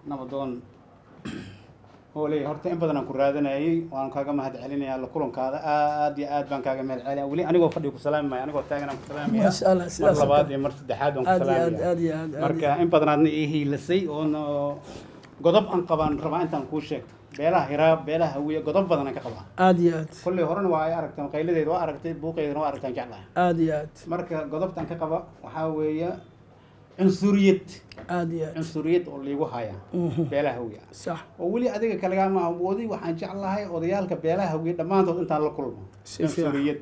نبضون هولي هرتا إن بدنا كرادنا أي وأنا كاجا مهد علينا على كلهم كذا آدي آد بان كاجا مهد علينا ولي أنا قفدي كسلام ما أنا قلت أنا كسلام ما شاء الله مرة بعد مرت دحادهم كسلام مركا إن بدنا إيه لسي أون قضب أن قبان ربع أنت نكوشك بلا هراب بلا هوية قضب بدنا كقبان آديات كل هرن واي أركتم قيل ذي وأركتي بوقي ذي وأركتم جعله آديات مركا قضب أن كقبا وحاوية عنصرية عنصرية اللي وهايا بلا هوية صح وولي أديك كلام أبودي وحنجع الله هاي أضيالك بلا هوية لما أنت على كل ما عنصرية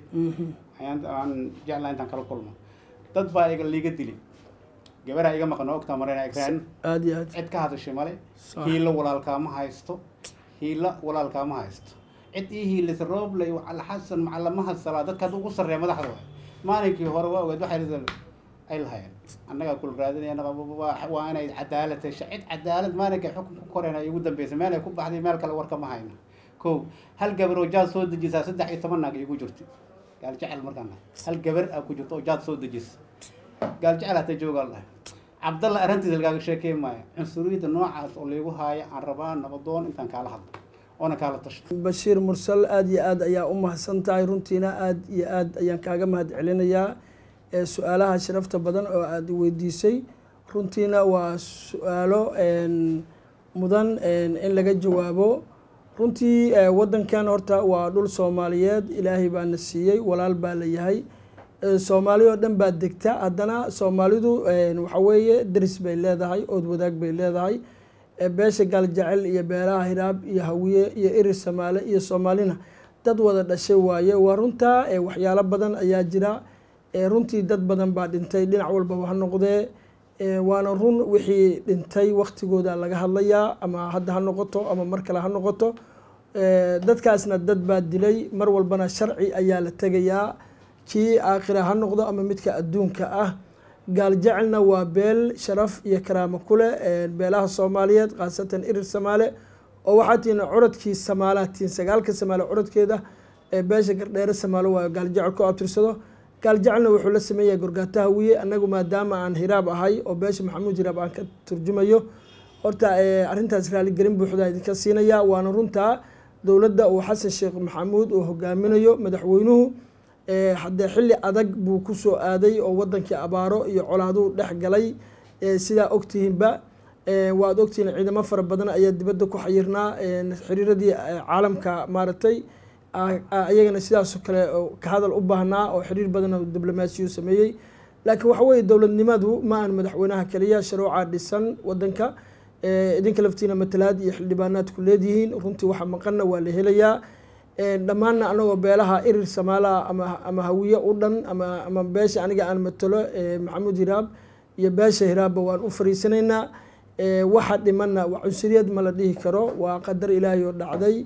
عن جعل أنت على كل ما تطبع اللي قدلي جبرها إيجا مكانه أكتر مرينا إكران آديات عد كهذا الشمالي هيلا ولا الكلام هايستو هيلا ولا الكلام هايستو عد إيه اللي تروب لي على حسن معلمها الصلاة كذا قصر يا مدح ما نكى هروا وده حيرزل أي الهاي أنا أقول رادني أنا وأنا عدالة شعيد عدالة ما نكى حكم كورنا يقدم بيس ما نكون بعد مالك الورقة ما هينا كو هل جبر وجاد صود جيس صدق يتمنى يقول جرتي قال جعل مركنا هل جبر أو كجرت وجاد صود جيس قال جعل تجوا الله عبد الله أرنتي تلقى شيء ما عنصرية النوع اللي هو هاي عربان نبضون أنت كاله حد أنا كاله تشت بشير مرسل آد يا أمه سنتاي رنتينا آد يا كاجم هاد علينا يا سؤالها شرفت بدن أو آد ويديسي رنتينا وسؤاله إن مدن إن لقى جوابه رنتي ودن كان هرتا ودول سوماليات إلهي بان السيء ولا الباليهاي Soomaaliya oo dhan baa degta haddana Soomaalidu waxa weeye daris bay leedahay oo wadaag bay leedahay beesha galjacel iyo beeraha hiraab iyo hawiye iyo iris Soomaali iyo Soomaalina dad wada dhashay waaye waa runta waxyaalo badan ayaa jira runtii dad badan baa dhintay dhinac walba wax noqdee waana run wixii dhintay waqtigooda laga hadlayaa ama hadda ha noqoto ama mar kale ha noqoto dadkaasna dad baa dilay mar walbana sharci ayaa la tagayaa كي آخر هالنقطة أما متك أدون كأه قال جعلنا وبال شرف يكرام كله بلاه الصوماليات خاصة إير الصومالي أو حتى عرض كي الصومالات تنسقال كالصومال عرض كده باش غير الصومالي وقال جعلكوا أبترسده قال جعلنا وحول السمية قرقاتها ويا أنه ما دام عن هراب هاي أو باش محمود هراب عن كترجميه أرتا أرنتا إسرائيل قريب بحدود كسينيا وأنا رنتا دولة وحسن الشيخ محمود وهجامينه مدحوينه hadda xilli adag buu ku soo aaday oo wadankii abaaro iyo colaadu dhex galay sida ogtiinba waad ogtiin ciidamo fara badan ayaa dibadda ku xayirnaa xiriiradii caalamka maaratay ayagana sidaas kale ka hadal u baahnaa oo xiriir badan oo diblomaasiyo sameeyay laakiin waxa weeye dawladnimadu ma aan madaxweynaha kaliya sharooca dhisan wadanka idinka laftiina matalaad iyo xildhibaanaad ku leedihiin runtii waxa maqanna waa la helayaa dhammaan anagoo beelaha irir Soomaala ama hawiye u dhan ama beesha aniga aan matalo Maxamuud Hiraab iyo beesha Hiraab waan u fariisanaynaa waxa dhimanna waa cunsuriyad ma la dhihi karo waa qadar Ilaahay oo dhacday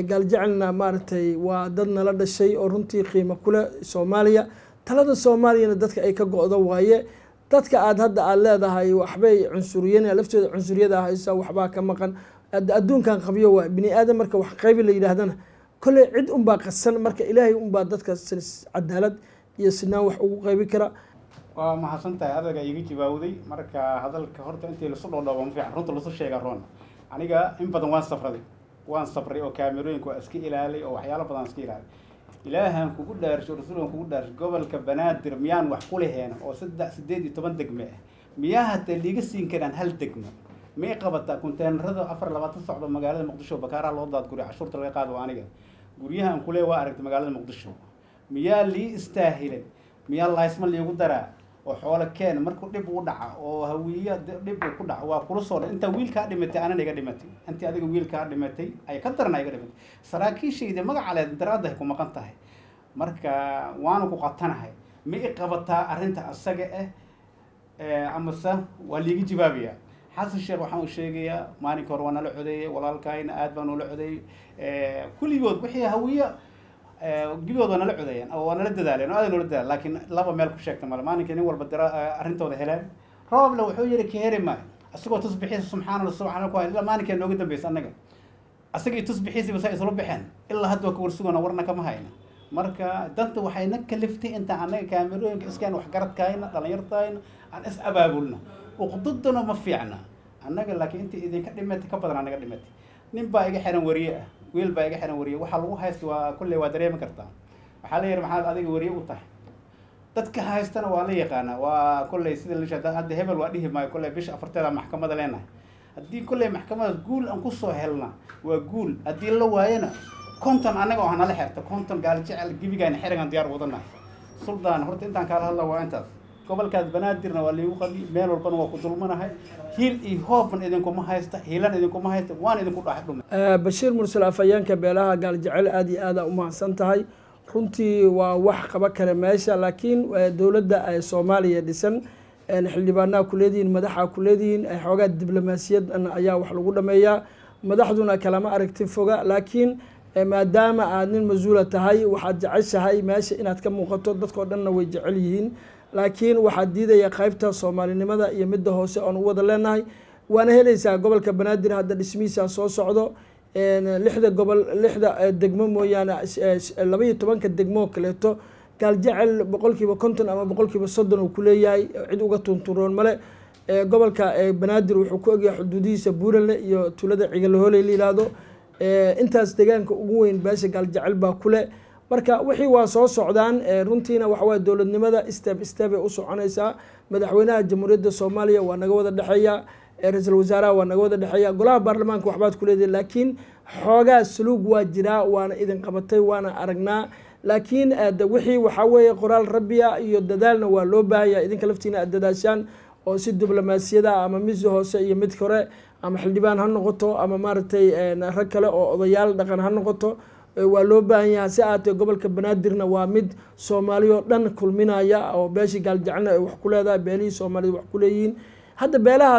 galjacalna maartay waa dad nala dhashay oo runtii qiimo kule Soomaaliya talada Soomaaliyana dadka ay ka go'do waaye dadka aad hadda aad leedahay waxbay cunsuriyeen laftooda cunsuriyada haysa waxba ka maqan adduunkan qabiyo waa bini aadam marka wax qayb la yiraahdana كل عد باقسن مرك إلهي بادتك عدالة يسنا وحقوق قيبي كرا وما حسنت هذا جاي يجي باودي مرك هذا الكهرت أنت اللي صلوا الله ومفيع رنت اللي صل شيء قرون أنا جا إن بدن وان سفر دي وان سفر أو كاميرون كو أسكي إلهي أو حياله بدن أسكي إلهي إلههم كوجود دارش ورسولهم كوجود دارش قبل كبنات درميان وحقوله هنا أو سددي تبان دقمة مياه اللي جسين كان هل دقمة ما قبضت كنت نرد أفر لبعض الصعب مجال المقدسة بكارا الله ضد كوري عشرة الوقاد وأنا جا قريها أن كله وارد مجال المقدسة مياه اللي استاهله مياه الله اسمه اللي يقول درا وحولك كان مركب دب ودع وهوية دب ودع وكل صور أنت ويل كارد متى أنا نيجا دمتي أنت هذا ويل كارد متى أي كتر نيجا دمتي سراكي شيء إذا ما على دراده كم قنته مركا وانو قطنا هاي ما قبضتها أرنت السجاء عمسة واللي يجي جبابية حسن الشيخ وحنا الشيخية ماني كورونا العدي ولا الكاين آدم ولا العدي كل يوم وحي هوية جيبوا أنا العدي أو أنا للدلال أنا هذا للدلال لكن لابا مالك شيء تمام ماني كني ولا بدر أرنتو ذا هلال راب لو حوي لك هيري ما أسقط تصبحي سبحان الله سبحان الله كويس لا ماني كان نوجد بس أنا قال أسقط تصبحي بس يصلب بحن إلا هدوك ورسونا ورنا كم هاينا marka danta waxay na kaliftay inta anaga kaamirooyinka iskaan wax garad kaayna dhalinyartayna aan is abaabulno uqdadana ma fiicna annaga laakiin inta idinka dhimatay ka badan anaga dhimatay nin baa iga xiran wariye ah wiil baa iga xiran wariye waxaa lagu haysta waa kulley waa dareemi kartaa waxaa la yidhi maxaad adiga wariye u tahay dadka haystana waa la yaqaanaa waa kulley sida la sheegay hadda hebel waa dhihi maayo kulley bisha afarteeda maxkamada leenahay haddii kulley maxkamada guul aan kusoo helna waa guul haddii la waayana konton annaga oo hanala xirta konton gaal jecel gebigaana xirigan diyaar wadanahay suldaan horta intaan kaala hadla waa intaas gobolkaas banaadirna waa liigu qadi meel walbana waa ku dulmanahay hiil iyo hooban idinkuma haysta hiilan idinkuma haysta waan idinku dhex dhumay bashiir mursal afhayeenka beelaha gaal jecel aad iyo aad u mahadsan tahay runtii waa wax qaba kale meesha laakiin dowladda Soomaaliya dhisan xildhibaanaha ku leedihiin madaxa ku leedihiin xoogaa diblomaasiyad ayaa wax lagu dhameeyaa madaxduna kalama aragti foga laakiin maadaama aad nin masuula tahay waxaad jeceshahay meesha inaad ka muuqato dadkoo dhanna way jecel yihiin laakiin waxaad diidaya qaybta Soomaalinimada iyo midda hoose aan u wada leenahay waana helaysaa gobolka Banaadir hadda dhismiisa soo socdo lixda degmo mooyaane 12 degmo kaleeto gaal jecel boqolkiiba 50 ama boqolkiiba 30 uu ku leeyahay cid uga tunturoon male gobolka Banaadir wuxuu ku ogyahay xuduudihiisa Buurale iyo tulada Cigalahooley la yiraahdo intaas deegaanka ugu weyn beesha gaal jecel baa kule marka wixii waa soo socdaan runtiina waxa waa dowladnimada step ay u soconaysaa madaxweynaha jamhuuriyadda Soomaaliya waa naga wada dhaxeeya ra'iisul wasaaraha waa naga wada dhaxeeya golaha baarlamaanka waxbaad ku leedahay laakiin xoogaa suluug waa jiraa waana idin qabatay waana aragnaa laakiin wixii waxa weeye qoraal rabbiya iyo dadaalna waa loo baahayaa idinka laftiina aad dadaashaan oo si diblomaasiyada ama mid hoose iyo mid hore ama xildhibaan ha noqoto ama maaragtay rag kale oo odayaal dhaqan ha noqoto waa loo baahan yahay si aad gobolka Banaadirna waa mid Soomaaliyo dhan kulminaya oo beeshii gaal jecelna ay wax ku leedahay beelihii Soomaalida wax ku leeyihiin hadda beelaha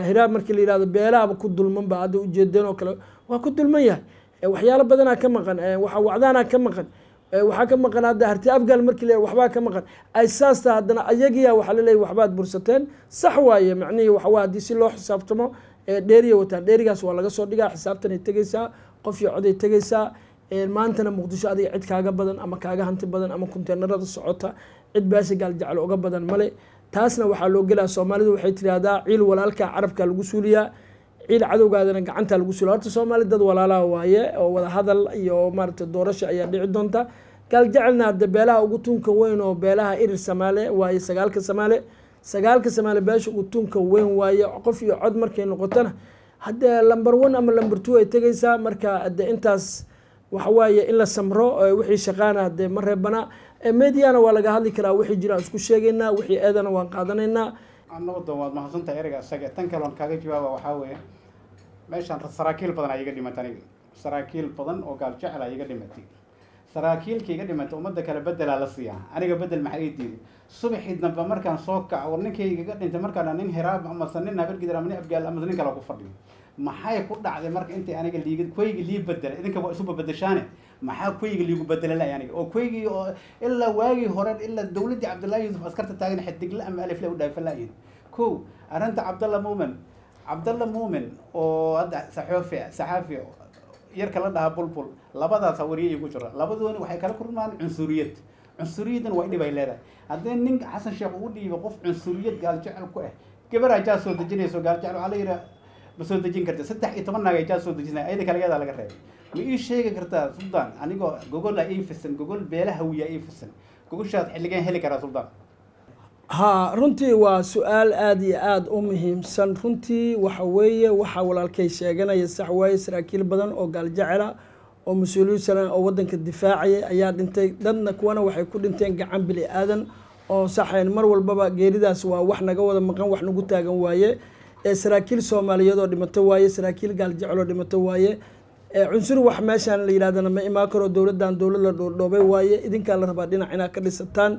hiraab markii la yiraahdo beelaha ku dulman baa hadda ujeedeen oo kale waa ku dulman yahay waxyaalo badan ka maqan waxa wacdaana ka maqan waxa ka maqan hadda harti afgal markii la waxba ka maqan ay saasta hadana ayagiya waxa la leeyahay waxbaad bursateen sax waaye macnaheedu waxa waa hadii si loo xisaabtamo dheeriya wataan dheerigaas waa laga soo dhigaa xisaabtan ay tagaysaa qof iyo cod ay tagaysaa maantana Muqdisho adiga cid kaaga badan ama kaaga hanti badan ama konteenarada socota cid baasha gaal jecel uga badan male taasna waxaa loo galaa Soomaalidu waxay tiraahdaa ciil walaalka carabka lagu suuliyaa ciil cadowgaadana gacanta lagu suuliyaa horta Soomaali dad walaalaha waaye oo wada hadal iyo maaragtay doorasho ayaa dhici doonta gaal jecelna hadda beelaha ugu tunka weyn oo beelaha irir Soomaali waaye sagaalka Soomaali beesha ugu tunka weyn waaye qof iyo cod markay noqotana hadda number 1 ama number 2 ay tagaysaa marka hadda intaas waxa waaye in la samro wixii shaqaana hadda ma reebana meediana waa laga hadli karaa wixii jira isku sheegaynaa wixii eedana waan qaadanaynaa annagu doon mahadsantahay erayga asaga tan kale aan kaaga jawaaba waxa weeye meeshan saraakiil badan ayaga dhimatay saraakiil badan oo gaal jecel ayaga dhimatay saraakiilka iga dhimatay umada kale bedel la siiyaa aniga bedel maxay ii diiday subaxii dambe markaan soo kaco ninkayga iga dhintay markaan nin hiraab ama sanin habar gidir ama nin abgaal ama nin kale ku fadhiyo maxay ku dhacday marka intii aniga liigid koyga lii bedel idinka waa isu bedeshaane maxaa koyga liigu bedelay aniga oo koygi oo ilaa waagi hore ilaa dawladii Cabdullaahi Yuusuf askarta taagan xidigla ama alif la u dhaafalaayeen ko aranta Cabdalla Muumin oo hadda saxaafi yarka la dhaha bulbul labadaas wariye igu jira labadoona waxay kala kulmaan cunsuriyadna way dhibay leedahay hadii nin Xasan Sheekh uu dhiibo qof cunsuriyad gaal jecel ku ah gabar ay soo dejinayso gaal jecel waxa la yiraahdaa basoo dejin kartaa 13 naag ay soo dejinay ayda kale laga reebay ma ii sheegi kartaa suldaan anigoo gogol ay fisan gogol beelaha wiya ay fisan gogoshaad xilligan heli karaa suldaan ha runtii waa su'aal aad iyo aad u muhiimsan runtii waxa weeye waxa walaalkay sheeganaya sax waaye saraakiil badan oo gaal jecel oo mas'uuliyiin oo wadanka difaacay ayaa dhintay dadna kuwana waxay ku dhinteen gacan bili aadan oo saxeen mar walbaba geeridaas waa wax naga wada maqan wax nagu taagan waaye saraakiil Soomaaliyeed oo dhimatay waaye saraakiil gaal jecel oo dhimatay waaye cunsur wax meeshan la yiraahdana ma imaan karo dawladdan dawlad la dhoobay waaye idinka la rabaa dhinac inaad ka dhisataan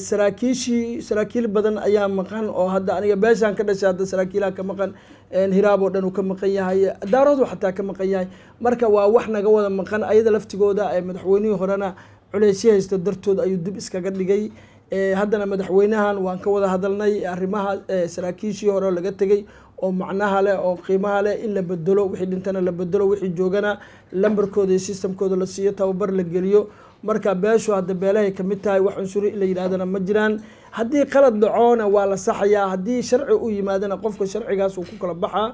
saraakiil badan ayaa maqan oo hadda aniga beeshan ka dhashay hadda saraakiilaha ka maqan hiraab oo dhan uu ka maqan yahay daarood xataa ka maqan yahay marka waa wax naga wada maqan ayada laftigooda madaxweynihii horena culeysyo haysta dartood ayuu dib iskaga dhigay haddana madaxweynahan waan ka wada hadalnay arrimaha saraakiishii hore laga tagay oo macnaha leh oo qiimaha leh in la bedelo wixii dhintana la bedelo wixii joogana lambarkooda iyo systemkooda la siiyo tababar la geliyo marka beeshu hadda beelahay ka mid tahay wax cunsuri la yidhaahdana ma jiraan haddii qalad dhacoona waa la saxayaa haddii sharci u yimaadana qofka sharcigaas uu ku kala baxaa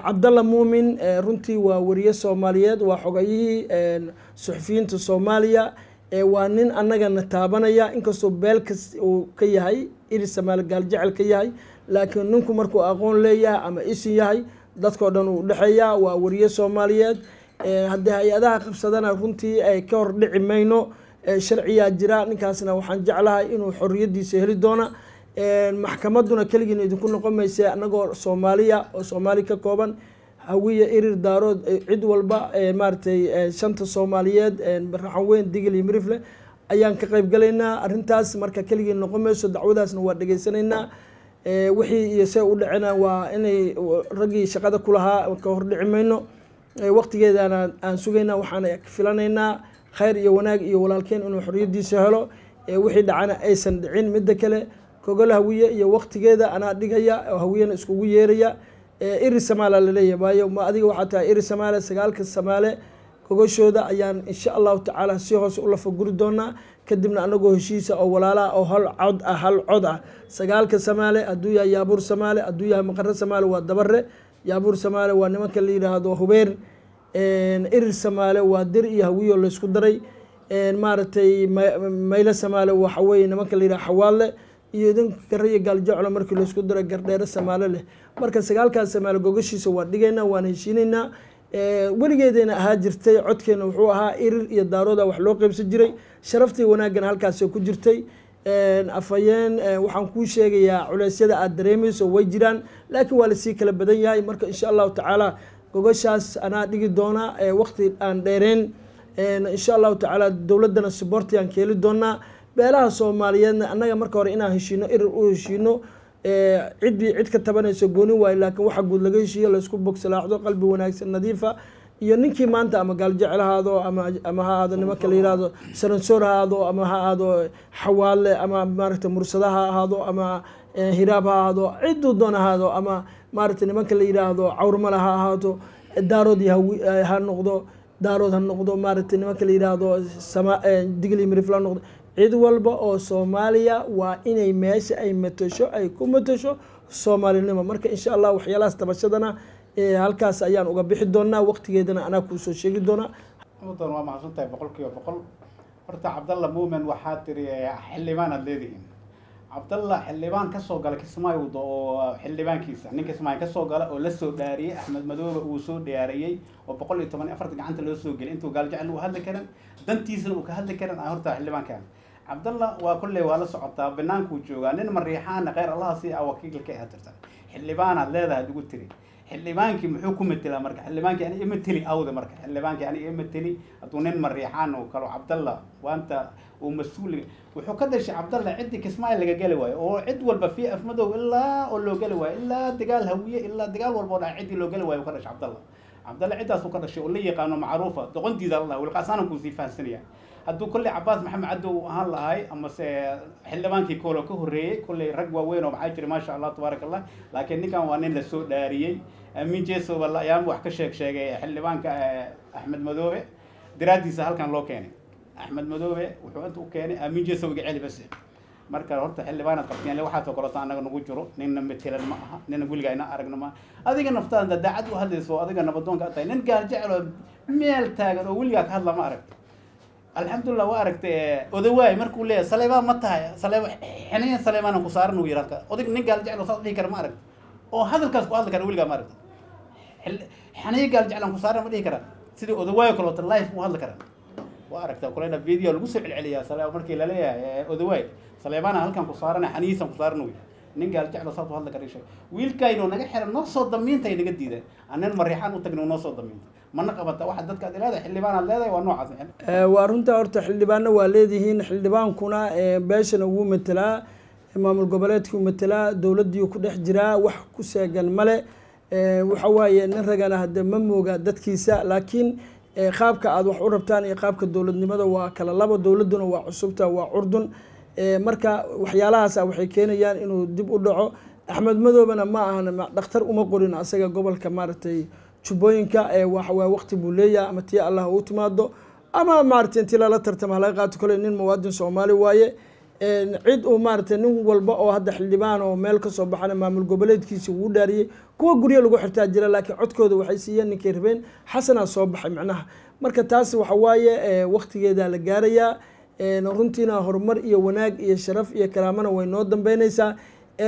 cabdalla muumin runtii waa wariye soomaaliyeed waa xogayihii suxufiyiinta soomaaliya waa nin annagana taabanaya inkastoo beelkas uu ka yahay iri samaali gaaljecel ka yahay laakiin ninku markuu aqoon leeyahay ama isin yahay dadkao dhan uu dhexeeya waa wariye soomaaliyeed haddii hay-adaha qabsadana runtii ay ka hor dhici mayno sharciyaa jira ninkaasna waxaan jeclahay inuu xorriyadiisa heli doona maxkamadduna keligiin idinku noqon mayse annagoo soomaaliya oo soomaali ka kooban hawiya irir daarood cid walba maaragtay shanta soomaaliyeed raxan weyn digil iyo mirifle ayaan ka qayb galaynaa arrintaas marka keligiin noqon mayso dacwadaasna waa dhegaysanaynaa wixii iyo see u dhacena waa inay raggii shaqada ku lahaa ka hor dhici mayno waqtigeedana aan sugaynaa waxaan filanaynaa khayr iyo wanaag iyo walaalkeen inuu xorriyadiisa helo wixii dhacana aysan dhicin midda kale gogol hawiye iyo waqtigeeda anaa dhigaya oo hawiyena iskugu yeeraya iri samaala laleeyahay waayo ma adiga waxaa tahay iri samaale 9 samaale gogoshooda ayaan insha allahu tacaala si hoose u lafaguri doonaa kadibna anagoo heshiisa oo walaala oo hal cod ah 9 samaale hadduu yahay yaabuur samaale hadduu yahay maqarre samaale waa dabare yaabuur samaale waa nimanka la yidhaahdo hubeer irir samaale waa dir iyo hawiyo laysku daray maaragtay mayle samaale waxa weeye nimanka la yidhaha xawaalle iyo idin garre iyo gaaljeclo markii laysku daray gardheere samaale leh marka 9 samaale gogashiisa waa dhigaynaa waan heshiinaynaa weligeedayna ahaa jirtay codkeena wuxuu ahaa irir iyo daarooda wax loo qaybsan jiray sharaftii wanaagana halkaasay ku jirtay afhayeen waxaan kuu sheegayaa culeysyada aad dareemayso way jiraan laakiin waa lasii kala badan yahay marka insha allahu tacaala gogashaas anaa dhigi doonaa waqti aan dheereen insha allahu tacaala dowladdana subortiyaan keeli doonaa beelaha soomaaliyeedna annaga marka hore inaan heshiino irir u heshiino ciddii cid ka tabanayso gooni waayo laakiin waxa guud laga heshiiyo laysku bogsalaaxdo qalbi wanaagsan nadiifa iyo ninkii maanta ama gaaljecel ha ahaado ama ha ahaado nimanka la yidhaahdo saransoor ha ahaado ama ha ahaado xawaalle ama maaragtay mursada ha ahaado ama hiraab ha ahaado cidduu doon ha ahaado ama maaragtay nimanka la yidhaahdo cawrmala ha ahaato daarood ha noqdo daarood ha noqdo maaragtay nimanka la yidhaahdo digli mirifla noqdo cid walba oo soomaaliya waa inay meesha ay matasho ay ku matasho soomaalinimo marka insha allah waxyaalahaas tabashadana halkaas ayaan uga bixi doonaa waqtigeedana anaa kuusoo sheegi doonaa mudan waa mahadsantahay 100% horta cabdalla muumin waxaa tiri xildhibaan aad leedihiin cabdalla xildhibaan ka soo gala kismaayo oo xildhibaankiisa nin kismaayo ka soo gala oo la soo dhaariyay axmed madoobe uu soo dhaariyay oo 114 gacanta loo soo gelay intuu gaaljecel uu hadli karan dantiisana uu ka hadli karan horta xildhibaankan cabdalla waa kulley waa la socotaa banaanku joogaa nin mariixaana khayr allah si wakiilka ah tirta xildhibaanaad leedahay ugu tiri xildhibaankii muxuu ku metelaa marka xildhibaankii ani imateli awda marka xildhibaankii ani imateli hadduu nin mariixaan oo kale cabdalla waanta uu mas-uul wuxuu ka dhashay cabdalla ciddii kismaayo laga geli waayo oo cid walba fi afmadow ilaa oo loo geli waayo ilaa dagaal hawiye ilaa dagaal walba oo dhaca ciddii loo geli waayo ka dhashay cabdalla ciddaasuu ka dhashay oo la yaqaano macruufa doqontiisa allah wilqaasaana kuu sii fahansanaya hadduu kolley cabaas maxamed cadow ahaan lahay amase xildhibaankii koolo ka horreeyey kolley rag waaweyn oo maxaa jira maasha allah tabaaraka allah laakiin ninkan waa nin la soo dhaariyey amiin jeeso walla ayaan wax ka sheegay xildhibaanka axmed madoobe daraadiisa halkan loo keenay axmed madoobe wuxuu inta u keenay amiin jeeso iga celi bas marka horta xildhibaanaad qabteen waxaad soo korotaa annaga nagu jiro ninna matelan ma aha nina weligaa ina aragna ma adiga naftaada daacad u hadlayso adiga nabadoonka tahay nin gaal jecel oo meel taagan oo weligaa ka hadla ma aragta alxamdulillah waa aragtay odawaay markuu leeyahay saleebaan ma tahay xiniyan saleebaan ku saaran uu yiraahdo odag nin gaal jecel oo saas dhihi kara ma aragta oo hadalkaas ku hadli kara weligaa ma aragta xiniyan gaal jecel ku saaran ma dhihi kara sidii odawaay kale oo live u hadli kara waa aragtaa kulena video lagu soo celceliyaa saleebaan markii la leeyahay odawaay saleebaan halkan ku saaran xaniisan ku saaran uu nin gaal jecel oo saas u hadli kara wiilkayno naga xiran noo soo damiintay naga diiday annan mariixaan u tagno noo soo damiintay mana qabata waxa dadka aad leedahay xildhibaanaad leedahay waa noocaas waa runta horta xildhibaanna waa leedihiin xildhibaankuna beeshana wuu matelaa maamul goboleedkii uu matelaa dowladdii ku dhex jiraa wax ku seegan male waxa waaye nin ragana hadde ma mooga dadkiisa laakiin qaabka aad wax u rabtaan iyo qaabka dowladnimada waa kala labo dowladduna waa cusubta waa curdun marka waxyaalahaasa waxay keenayaan inuu dib u dhaco axmed madoobena ma ahan dhakhtar uma qorin asaga gobolka maaragtay jubbooyinka waa waqti buu leeyahay ama tii allah u timaado ama maaragtay intii lala tartama laga qaato kale nin muwaadin Soomaali waaye cid uu maaragtay nin walba oo hadda xildhibaan oo meel ka soo baxana maamul goboleedkiisa uu dhaariyay kuwa guryo lagu xirtaa jira laakiin codkooda waxay siiyeen ninkay rabeen xasana soo baxay macnaha marka taas waxa waaye waqtigeeda la gaarayaa runtiina horumar iyo wanaag iyo sharaf iyo karaamana way noo dambeynaysaa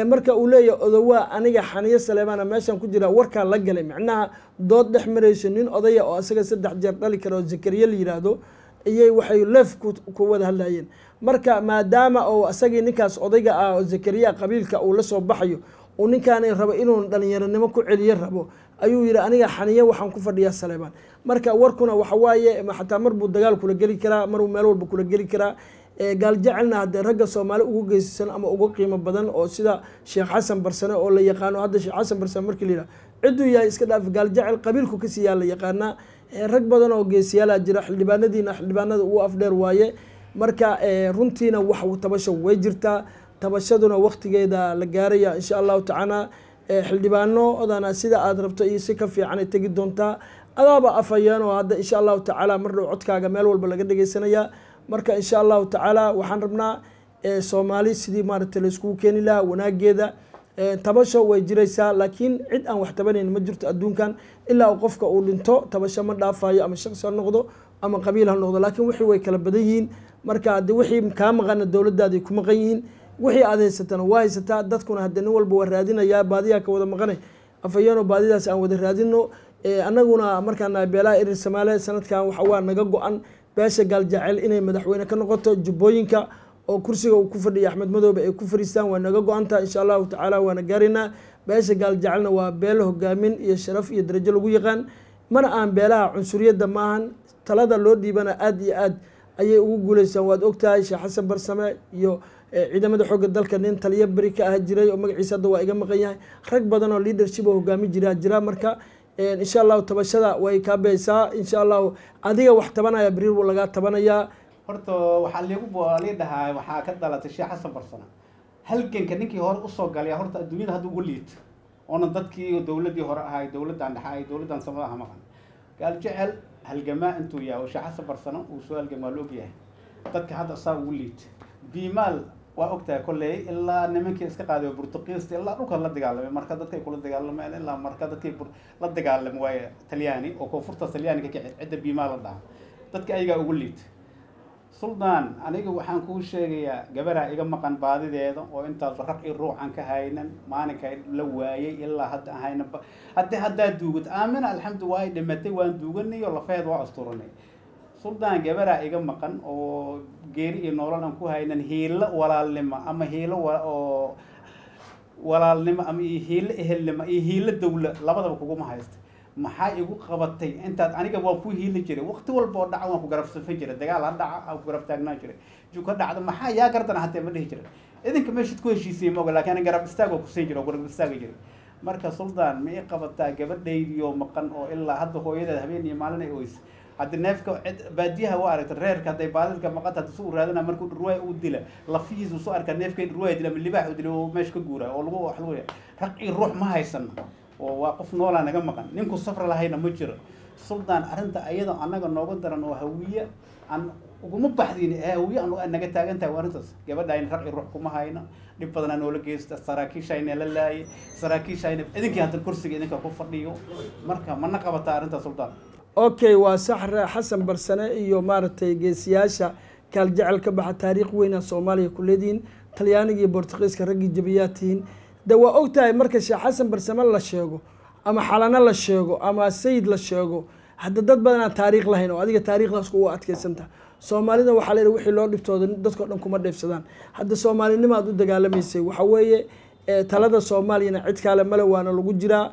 marka uu leeyahay odawaa aniga Xaniyo Saleemaan meeshan ku jira warka la galay macnaha dood dhex marayso nin odaya oo asaga 3 jeer dhali karo Zakariya la yiraahdo ayay waxay leef ku wada hadlayeen marka maadaama oo asagii ninkaas odayga ah oo Zakariya qabiilka uu la soo baxayo oo ninkaan rabo inuu dhalinyaranimo ku celiyo rabo ayuu yiri aniga Xaniyo waxaan ku fadhiyaa Saleemaan marka warkuna waxa waaye xataa mar buu dagaal kula gali karaa mar uu meel walba kula gali karaa gaal jecelna hadda ragga Soomaali ugu geysan ama ugu qiimo badan oo sida Sheekh Xasan Barsane oo la yaqaan hadda Sheekh Xasan Barsane markii la yiraahdo ciduu yahay iska dhaaf gaal jecel qabiilku ka siyaa la yaqaana rag badan oo geesiyaal jira xildhibaanada ugu afdheer waaye marka runtiina wax uu tabasho way jirtaa tabashaduna waqtigeeda la gaaraya insha Allah ta'ala xildhibaano odana sida aad rabto iyo si ka fiican ay tagi doontaa adaaba afayaan oo hadda insha Allah ta'ala mar dhow codkaaga meel walba laga dhageysanaya marka insha Allah ta'ala waxaan rabnaa Soomaali sidii maaragtay la isku keeni lahaa wanaageeda tabasho way jiraysaa laakiin cid aan wax tabanayn ma jirto adduunkan ilaa qofka uu dhinto tabasho ma dhaafayo ama shakhsi ha noqdo ama qabiil ha noqdo laakiin wixii way kala badan yihiin marka hadii wixii ka maqan dawladdaadii ku maqan yihiin wixii aad haysatana waa haysataa dadkuna hadda nin walba waa raadinaya baadiyaha ka wada maqanay afayano baadidaas aan wada raadino annaguna markaan beelaha irir Soomaaliya sanadkan waxa waa naga go'an beesha gaal jecel inay madaxweyne ka noqoto jubbooyinka oo kursiga uu ku fadhiyo Axmed Madoobe ay ku fariistaan waa naga go'anta insha Allah ta'ala waana gaarina beesha gaal jecelna waa beel hogaamin iyo sharaf iyo darajo lagu yaqaan mana aan beelaha cunsuriyada maahan talada loo dhiibana aad iyo aad ayay ugu guuleystaan waad ogtahay Sheekh Xasan Barsame iyo ciidamada xoogga dalka nin taliya bari ka ah jiray oo magaciisa hadda waa iga maqan yahay rag badan oo leadership oo hogaami jira marka إن شاء الله تبشرة ويكابيسا إن شاء الله أديك وحتبنا يا برير ولا جات تبنا يا horta waxaa lagu boolidahay waxaa ka dhalatay Sheekh Xasan Barsane halkan ninkii hore u soo galay horta adduunyada hadda ugu liit oo dadkii dawladii hore ahay dawladdan dhaxay dawladdan samadaha maqan gaal jecel halgamaa intuu yahay Sheekh Xasan Barsane uu soo halgamaa loo yahay dadka hadda saa ugu liit biimaal waa ogtahay kolley ilaa nimankii iska qaaday Portugiiska ilaa dhulka la dagaalamay marka dadkay kula dagaalameen ilaa marka dadkay la dagaalamay way Talyaani oo koonfurta Talyaani ka kicid cid biimaal la dhaha dadka ayaga ugu liit Suldaan aniga waxaan kuu sheegayaa gabar iga maqan baadideeda oo intaas raq i ruuxan ka haynan maalinka la waayay ilaa hadda ahayna hadda duugad aamina alxamdulillah dhimatay waan duuganay oo lafeed waa asturanay Suldaan gabar iga maqan oo geeri iyo nolol aan ku haynan hiilo walaalnimo ama hiilo oo walaalnimo ama hiilo ehelnimo iyo hiilo dawlad labadaba kugu ma haysto maxaa igu qabatay intaad aniga waa ku hiili jiray waqti walba oo dhac waan ku garabsafay jiray dagaal ha dhaca aan ku garab taagnaa jiray juka dhacda maxaa yaa gardan hataa ma dhihi jiray idinka meeshad ku heshiisay ma oga laakiin garab istaag oo ku sii jiray garab istaag jiray marka Suldaan ma qabataa gabadhaydiyo maqan oo ilaa hadda hooyadeed habeen iyo maalin ay ooys hadda neefka baadiyaha waa aragtay reerka haday baadidka maqanta soo raadana markuu ruwaay u dila lafiisu soo arka neefka ruwaay dila libaax u dila oo meesh ka guura oo lagu wax lagu raqi ruux ma haysan oo waa qof nool anaga maqan ninku safar lahayna ma jiro Suldaan arinta ayada anaga nooga daran oo hawiye aan ugu baxdin hawiye aan naga taagantahay warintaas gabadhayn raqi ruux kuma hayna dib badan oo la geeysta saraakiishayna la laayay saraakiishayna idinkii hadda kursiga idinka ku fadhiyo marka ma qabata arinta Suldaan okay waa saxra Xasan Barsane iyo maartay geesiyaasha kal jecel ka baxa taariikh weyn Soomaaliya kuleedin Talyaaniga iyo Portugiiska ragii jabiyaatiin da waa ogtahay marka Sheekh Xasan Barsame la sheego ama xalana la sheego ama sayid la sheego hadda dad badan taariikh lahayn oo adiga taariikhdaas ku adkeysanta Soomaalida waxa la wixii loo dhibtooda dadka dhan kuma dheefsadaan hadda Soomaalinimo aad u dagaalameysay waxa weeye talada Soomaaliyana cid kale male waana lagu jiraa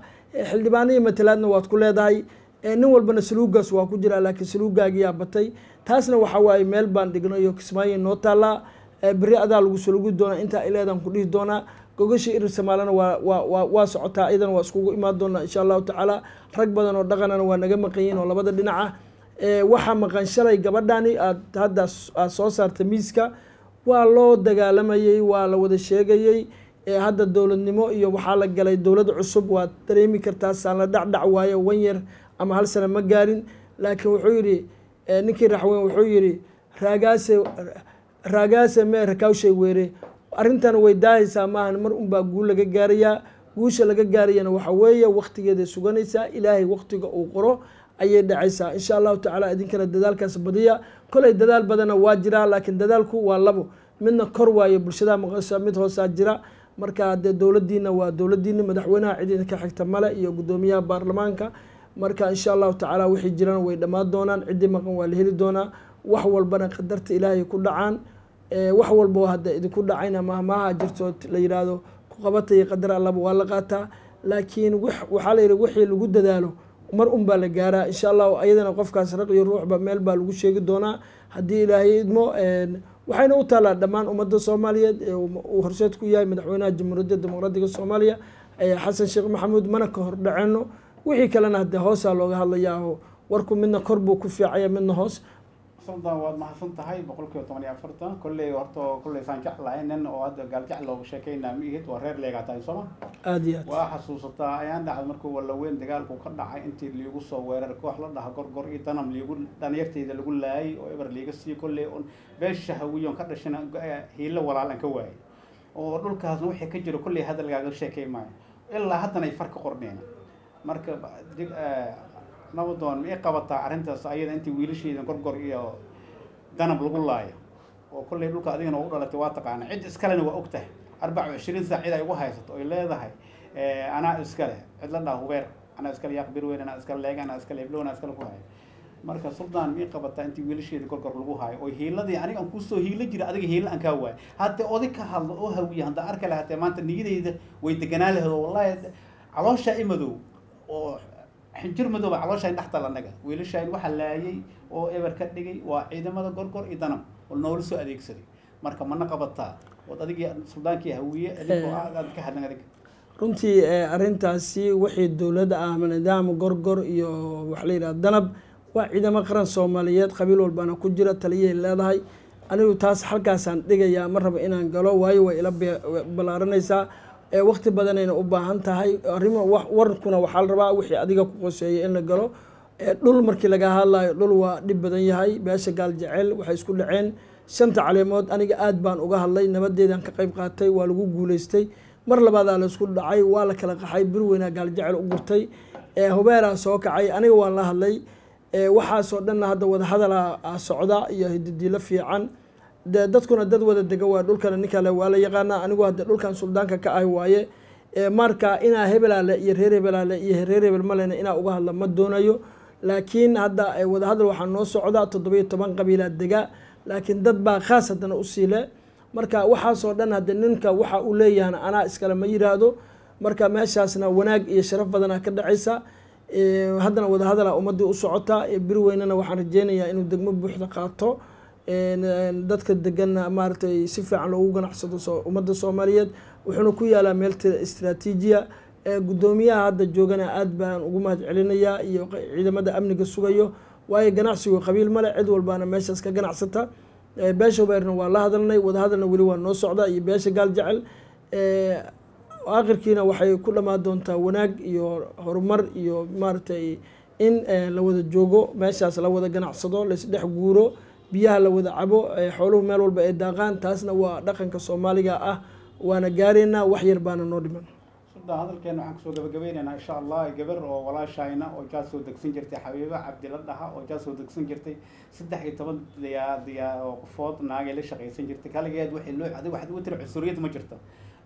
xildhibaanada matalaadna waad ku leedahay nin walbana saluugaas waa ku jira laakiin saluugaagiya batay taasna waxa waaye meel baan dhigno iyo Kismaayo noo taala bari adaa lagu saluugi doona inta ileedan ku dhigi doona gogoshi irir Soomaalina waa socotaa idan waa iskugu imaan doona insha Allah ta'ala rag badan oo dhaqanana waa naga maqayn oo labada dhinaca waxa maqan shalay gabadhani aad hadda soo saartay miiska waa loo dagaalamayay waa la wada sheegayay hadda dawladnimo iyo waxa la galay dawlad cusub waa dareemi kartaa saan la dhacdhac waayo wan yar ama hal sano ma gaarin laakiin wuxuu yiri ninkii raxweyn wuxuu yidhi raagaase mee rakawshay weere arrintan way daahaysaa maahan mar unbaa guul laga gaarayaa guusha laga gaarayana waxa weeye waqtigeeday suganaysaa ilaahay waqtiga uu qoro ayay dhacaysaa insha allahu tacaala idinkana dadaalkaas badiya kolay dadaal badana waa jiraa laakiin dadaalku waa labo midna kor waayo bulshada maqasha mid hoosaa jira marka dee dowladiina waa dowladiina madaxweynaha cidina ka xigta male iyo gudoomiyaha baarlamaanka marka insha allahu tacaala wixii jirana way dhammaan doonaan ciddii maqan waa la heli doonaa wax walbana qadarta ilaahay ku dhacaan wax walba hadda idinku dhacayna mahmaha jirto la yiraahdo ku qabatay qadar allaba waa la qaataa laakiin waxaa la yidhi wixii lagu dadaalo mar un baa la gaaraa insha allahu ayadana qofkaas raq iyo ruuxba meel baa lagu sheegi doonaa haddii ilaahay idmo waxayna u taalaa dhammaan ummadda soomaaliyeed uu horseed ku yahay madaxweynaha jamhuuriyadda dimuqraadiga soomaaliya xasan sheekh maxamuud mana ka hor dhaceyno wixii kalena haddee hoosaa looga hadlayaa warku midna kor buu ku fiicaya midna hoos سلطان واد ما حسنت هاي بقول كيو 48 كل ورطو كل سان جعل إنن أو هذا قال جعل لو شكينا ميت ورير لقى تاي سما أديات وحسوستا أيام ده مركو ولا وين دجال كو قد عين أنت اللي يقول صوير كوح لا ده قر يتنم اللي يقول دنيرتي اللي يقول لاي وإبر اللي يقصي كل بيش شهويون كده شنا هي اللي ولا لك هواي ودول كهذا وحي كجرو كل هذا اللي قال شكي معي إلا حتى نيفرق قرنين مركب نبضون إيه قبضة عرنتس أيضا أنت ويلشي إذا قرقر إيه دنا بلقول لاي وكل يقولك أدينا أقول لا تواتق أنا عد إسكالنا وقته 24 ساعة إذا يوها يسط إلا إذا هاي أنا إسكاله عدلنا هو غير أنا إسكال يقبل وين أنا إسكال لاج أنا إسكال يبلون أنا إسكال هاي مركز سلطان إيه قبضة أنت ويلشي إذا قرقر بلقول هاي وهي الذي يعني أن كوسو هي اللي جرا أديك هي اللي أنكوا حتى أوديك هذا أو هوية هذا أركله حتى ما أنت نيجي إذا ويتجناله والله على شيء مذو حنجر مدوب على شيء تحت لنجا ويل شيء واحد لاي أو إبر كتنجي وعيدا ما تقرقر إدنا والنور سو أديك سري مركب منا قبضتها وتديك السودان كي هوية أديك وعاد كهذا نجدك runtii arrintaasi wixii dowladda ah nidaam gorgor iyo wax la yiraahdo danab waa ciidamo qaran Soomaaliyeed qabiil walbana ku jira taliyay leedahay anigu taas halkaasaan dhigayaa ma rabo inaan galo waayo way ila balaaranaysaa waqti badan ayna u baahan tahay arrimo warkuna waxa la rabaa wixii adiga ku qoseeyay in la galo dhul markii laga hadlayo dhul waa dhib badan yahay beesha gaal jecel waxay isku dhaceen shanta caleemood aniga aad baan uga hadlay nabadeedan ka qayb qaatay waa lagu guuleystay mar labaad la isku dhacay waa la kala qaxay bir weyn gaal jecel u gurtay hubeera soo kacay aniga waan la hadlay waxa soo dhan hadda wada hadal socda iyo hiddiilo fiican dadkuna dad wada dega waa dhulkan ninka la wala yaqaana anigu hadda dhulkan suldaanka ka ay waaye marka ina hebelaale iyo reer hebelaale iyo reer hebel malena ina uga hadla ma doonayo laakiin hadda wada hadal waxa noo socda 17 qabiilad dega laakiin dad baa khaasadana u siile marka waxa soo dhan hadda ninka waxa uu leeyahay ana iskala ma yiraahdo marka meeshaasna wanaag iyo sharaf badan ka dhacaysa haddana wada hadal ummadii u socota bir weynana waxaan rajeynayaa inuu degmo buuxda qaato dadka degan maartay si fiican loogu ganacsado ummadda Soomaaliyeed wuxuuna ku yaalaa meel istiraatiijiya gudoomiyaha hadda joogana aad baan ugu mahad celinayaa iyo ciidamada amniga sugayo waayo ganacsigu qabiil male cid walbaana meeshaas ka ganacsata beesha beerna waa la hadalnay wada hadalna wali waa noo socda iyo beesha gaal jecel aakhirkiina waxay ku dhamaan doontaa wanaag iyo horumar iyo maartay in la wada joogo meeshaas la wada ganacsado la isdhex guuro biyaha la wada cabo xooluhu meel walba ay daaqaan taasna waa dhaqanka Soomaaliga ah waana gaareena wax yar baana noo dhiman sida hadalkeena waxaan kusoo gabagabeynaa insha Allah gabar oo walaashayna oo jaas soo degsan jirtay Xabiiba Cabdilla dhaha oo jaas soo degsan jirtay 13 diyaa oo qofood naagay la shaqeysan jirtay kaligeed wixii loo adiga waxa uu tiri cunsuriyad ma jirto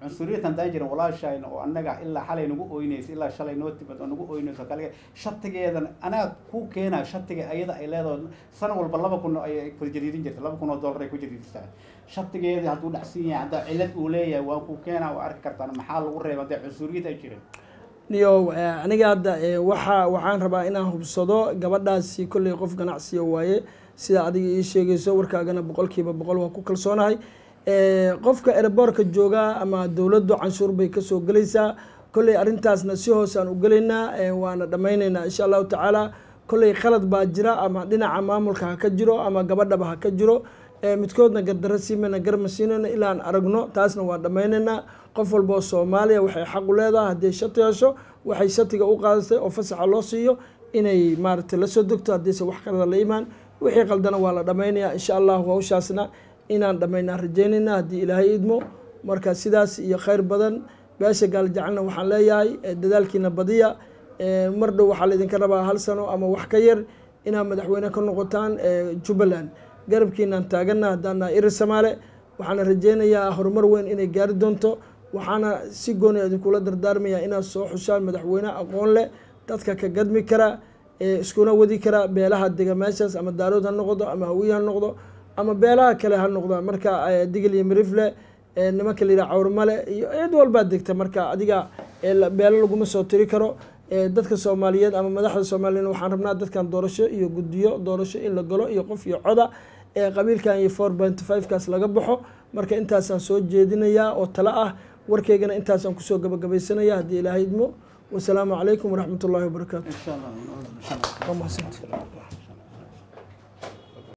cunsuriyatan daanjiran walaashayna oo annaga ilaa xalay nagu ooyneys ilaa shalay noo tibad oo nagu ooyneyso kaligeed shatigeedan ana ku keenaa shatiga ayada ay leedahay san walba 2000 ay ku jadiidin jirtay $2000 ay ku jadiidisay shatigeeda haduu dhacsan yahay hada cilad uu leeyahay waa ku keenaa oo arki kartaan maxaa lagu reebay cunsuriyad ay jireen niyo aniga hadda waxaan rabaa inaan hubsado gabadhaasi kulli qof ganacsiyo waaye sida adiga ii sheegayso warkaagana 100% waa ku kalsoonahay qofka airportka jooga ama dawladdu canshuur bay ka soo galaysaa kulli arintaasna si hoos aan u galeynaa waana dhameynayna insha Allah taala kulli khalad baa jira ama dhinaca maamulka ka jiro ama gabadhaba ha ka jiro midkoodna gadara siimana garmasiinana ilaa aan aragno taasna waa dhameynayna qof walba Soomaaliya waxay xaq u leedahay hadii shati hesho waxay shatiga u qaadatay oo fasaxa loo siiyo inay maartay la soo degto hadii wax kale la iimaan wixii qaldana waa la dhammaynayaa insha allah hawshaasna inaan dhammaynaan rajaynayna haddii ilaahay idmo marka sidaas iyo khayr badan beesha gaaljecalna waxaan leeyahay dadaalkiina badiya mar dhow waxaa laydinka rabaa 1 sano ama wax ka yar inaad madaxweyne ka noqotaan Jubbaland garabkiinaan taagana haddana Soomaali waxaan rajaynayaa horumar weyn inay gaari doonto waxaana si gooni ah kula dardaarmayaa inaad soo xushaan madaxweyne aqoon leh dadka ka gadmi kara iskuna wadi kara beelaha deegaamaashaas ama daarood ha noqdo ama hawiye ha noqdo ama beelaha kale ha noqdo marka digil iyo mirifle nimanka la yiraahdo Cawrmale iyo cid walba degta marka adiga beelo laguma soo tiri karo dadka Soomaaliyeed ama madaxda Soomaaliyeed waxaan rabnaa dadkan doorasho iyo guddiyo doorasho in la galo iyo qof iyo coda qabiilkan iyo 4.5 kaas laga baxo marka intaasaan soo jeedinayaa oo tala ah warkeygana intaasaan kusoo gabagabaysanayaa haddii ilaahay idmo wasalaamu calaykum waraxmatullaahi wabarakaatu.